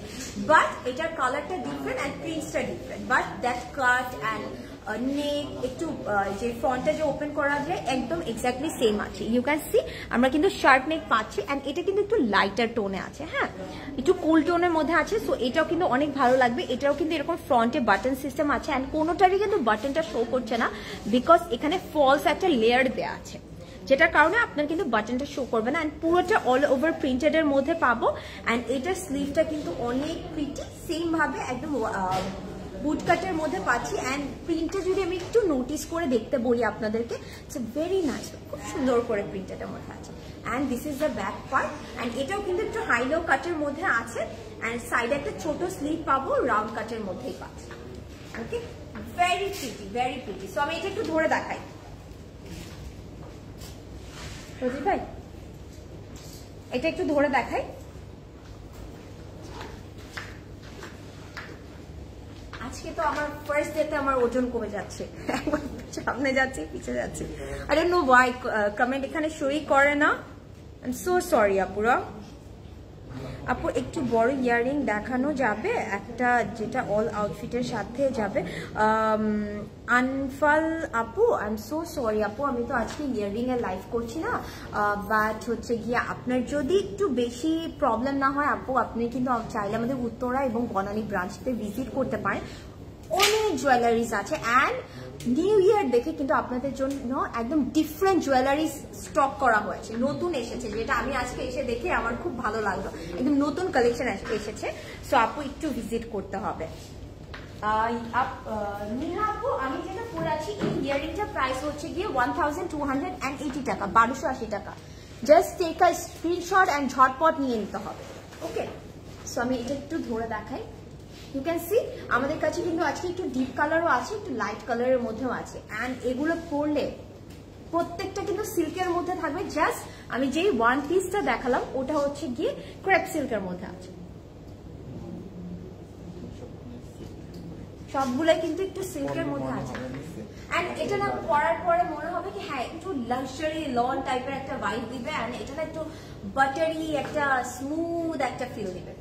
বাট এটার কালারটা ডিফারেন্ট অ্যান্ড প্রিন্টসটা different, but that cut and neck একটু যে ফ্রন্টটা যে ওপেন করা যায় একদম এক্স্যাক্টলি সেম আছে। ইউ ক্যান সি আমরা কিন্তু শার্ট নেক পাচ্ছি অ্যান্ড এটা কিন্তু একটু লাইটার টোনে আছে, হ্যাঁ একটু কুল টোনের মধ্যে আছে। সো এটাও কিন্তু অনেক ভালো লাগবে। এটাও কিন্তু এরকম ফ্রন্টে বাটন সিস্টেম আছে অ্যান্ড কোনোটারই কিন্তু বাটনটা শো করছে না, বিকজ এখানে ফলস একটা লেয়ার দেওয়া আছে, যেটার কারণে আপনার কিন্তু বাটনটা শো করবে না অ্যান্ড পুরোটা অল ওভার প্রিন্টেড এর মধ্যে পাবো। অ্যান্ড এটার স্লিভটা কিন্তু অনেক প্রিটি, সেম ভাবে একদম বুট কাটের মধ্যে পাচ্ছি। অ্যান্ড প্রিন্টটা যদি আমি একটু নোটিস করে দেখতে বলি আপনাদেরকে, ইটস ভেরি নাইস, খুব সুন্দর করে প্রিন্টেডের মধ্যে আছে। And this is the back part and এটাও কিন্তু একটু হাই লো কাটের মধ্যে আছে অ্যান্ড সাইডে একটা ছোট স্লিভ পাবো, রাউন্ড কাটের মধ্যেই পাচ্ছি। Okay, very pretty, very pretty. So আমি এটা একটু ধরে দেখাই রোজি ভাই, এটা একটু ধরে দেখাই। আজকে তো আমার ফার্স্ট ডেতে আমার ওজন কমে যাচ্ছে, একবার সামনে যাচ্ছে পিছে যাচ্ছে, I don't know Y, comment এখানে শোই করে না, আই এম সো সরি আপুরা। আপু একটু বড় ইয়াররিং দেখানো যাবে একটা, যেটা অল আউটফিটের সাথে যাবে? আনফাল আপু, আই এম সো সরি আপু, আমি তো আজকে ইয়াররিং এর লাইভ করছি না, বাট হচ্ছে গিয়ে আপনার যদি একটু বেশি প্রবলেম না হয় আপু, আপনি কিন্তু চাইলে আমাদের উত্তরা এবং বনানী ব্রাঞ্চতে ভিজিট করতে পারেন। অনেক জুয়েলারিজ আছে অ্যান্ড নিউ ইয়ার দেখে কিন্তু আপনাদের জন্য একদম ডিফারেন্ট জুয়েলারিজ স্টক করা হয়েছে, নতুন এসেছে, যেটা আমি আজকে এসে দেখে আমার খুব ভালো লাগলো, একদম নতুন কালেকশন এসেছে। সো আপু একটু ভিজিট করতে হবে। নিহা আপু, আমি যেটা পরে আছি এই ইয়াররিংটার প্রাইস হচ্ছে গিয়ে 1280 টাকা, 1280 টাকা। Just take a screenshot and ঝটপট নিয়ে নিতে হবে। ওকে, সো আমি এটা একটু ধরে দেখাই। ইউ ক্যান সি আমাদের কাছে কিন্তু আজকে একটু ডিপ কালারও আছে, একটু লাইট কালারের মধ্যেও আছে, অ্যান্ড এগুলো পরলে প্রত্যেকটা কিন্তু সিল্কের মধ্যে থাকবে। জাস্ট আমি যেই ওয়ান পিসটা দেখালাম ওটা হচ্ছে গিয়ে ক্রেপ সিল্কের মধ্যে আছে, সবগুলো কিন্তু একটু সিল্কের মধ্যে আছে। এন্ড এটা না পরার পরে মনে হবে কি হ্যাঁ একটু লাক্সারি লন টাইপের একটা ভাইব দিবে, এন্ড এটা না একটু বাটারি একটা স্মুথ একটা ফিল দিবে।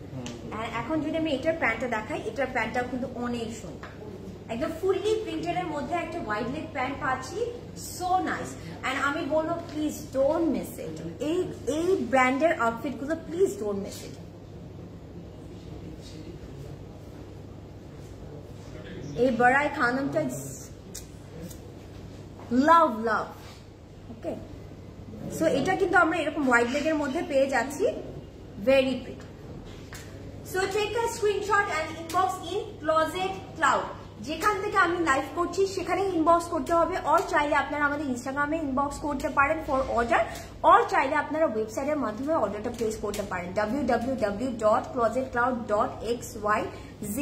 এখন যদি আমি এটার প্যান্টটা দেখাই, এটার প্যান্টটাও কিন্তু অনেক সুন্দর, একদম ফুললি প্রিন্টেড এর মধ্যে একটা ওয়াইড লেগ প্যান্ট পাচ্ছি, সো নাইস। এন্ড আমি বলবো প্লিজ ডোন্ট মিস ইট, এই ব্র্যান্ডের আউটফিট গুলো প্লিজ ডোন্ট মিস ইট। এই বড়াই খানমটা লাভ লাভ। ওকে, সো এটা কিন্তু আমরা এরকম ওয়াইড লেগের মধ্যে পেয়ে যাচ্ছি, very pretty. So take a screenshot and inbox in Closet Cloud, যেখান থেকে আমি লাইভ করছি সেখানে ইনবক্স করতে হবে, অর চাইলে আপনারা আমাদের ইনস্টাগ্রামে ইনবক্স করতে পারেন ফর অর্ডার, অর চাইলে আপনারা ওয়েবসাইটের মাধ্যমে অর্ডারটা প্লেস করতে পারেন www.closetcloud.xyz।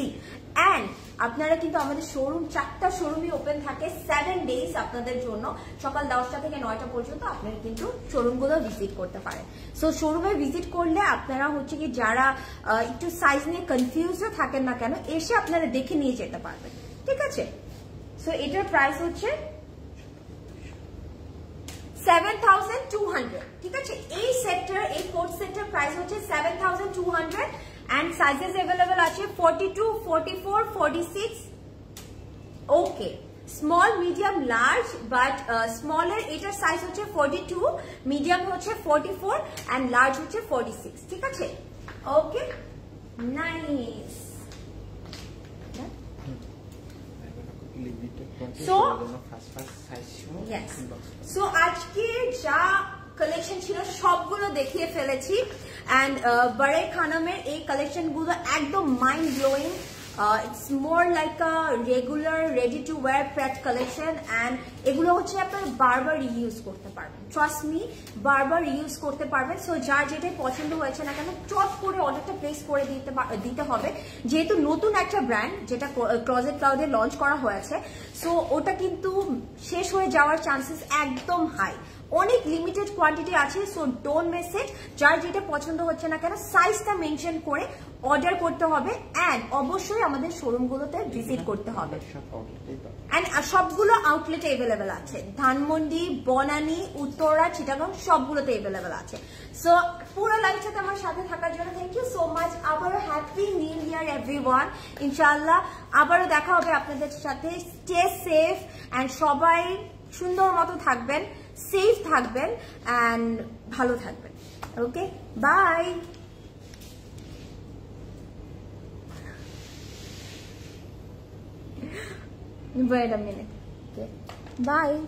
অ্যান্ড আপনারা কিন্তু আমাদের শোরুম 4টা শোরুমই ওপেন থাকে 7 ডেজ আপনাদের জন্য, সকাল 10টা থেকে 9টা পর্যন্ত আপনারা কিন্তু শোরুমগুলো ভিজিট করতে পারেন। সো শোরুমে ভিজিট করলে আপনারা হচ্ছে কি যারা একটু সাইজ নিয়ে কনফিউজও থাকেন না কেন, এসে আপনারা দেখে নিয়ে যেতে পারবেন, ঠিক আছে? সো এটার প্রাইস হচ্ছে 7200, ঠিক আছে? এই সেক্টর, এই কোট সেক্টর প্রাইস হচ্ছে 7200 and sizes available আছে 42, 44, 46. ওকে, স্মল মিডিয়াম লার্জ, বাট স্মলের এটার সাইজ হচ্ছে 42, মিডিয়াম হচ্ছে 44 and লার্জ হচ্ছে 46, ঠিক আছে? ওকে, নাইস। সো আজকে যা কালেকশন ছিল সবগুলো দেখিয়ে ফেলেছি, অ্যান্ড বড়ে খানমের এই কালেকশন গুলো একদম mind blowing. It's more like a regular ready to wire Pat collection, and এগুলো হচ্ছে আপনারা বারবার রিইউজ করতে পারবেন, ট্রাস্ট মি, বারবার রিইউজ করতে পারবেন। সো যার যেটাই পছন্দ হয়েছে না কেন চট করে অর্ডারটা প্লেস করে দিতে হবে, যেহেতু নতুন একটা ব্র্যান্ড যেটা ক্লোজেট ক্লাউডে লঞ্চ করা হয়েছে, সো ওটা কিন্তু শেষ হয়ে যাওয়ার চান্সেস একদম হাই, অনেক লিমিটেড কোয়ান্টিটি আছে। সো ডোন্ট মিস ইট, যার যেটা পছন্দ হচ্ছে না কেন সাইজটা মেনশন করে অর্ডার করতে হবে, অ্যান্ড অবশ্যই আমাদের শোরুমগুলোতে ভিজিট করতে হবে। অ্যান্ড সবগুলো আউটলেটে এভেলেবেল আছে, ধানমন্ডি, বনানী, উত্তরা, চিটাগাং সবগুলোতে এভেলেবেল আছে। সো পুরো লাইফটাতে আমার সাথে থাকার জন্য থ্যাংক ইউ সো মাচ। আবারও হ্যাপি নিউ ইয়ার এভরিওয়ান। ইনশাআল্লাহ আবারও দেখা হবে আপনাদের সাথে। স্টে সেফ অ্যান্ড সবাই সুন্দর মতো থাকবেন, সেফ থাকবেন অ্যান্ড ভালো থাকবেন। ওকে, by. Wait a minute. Okay. Bye.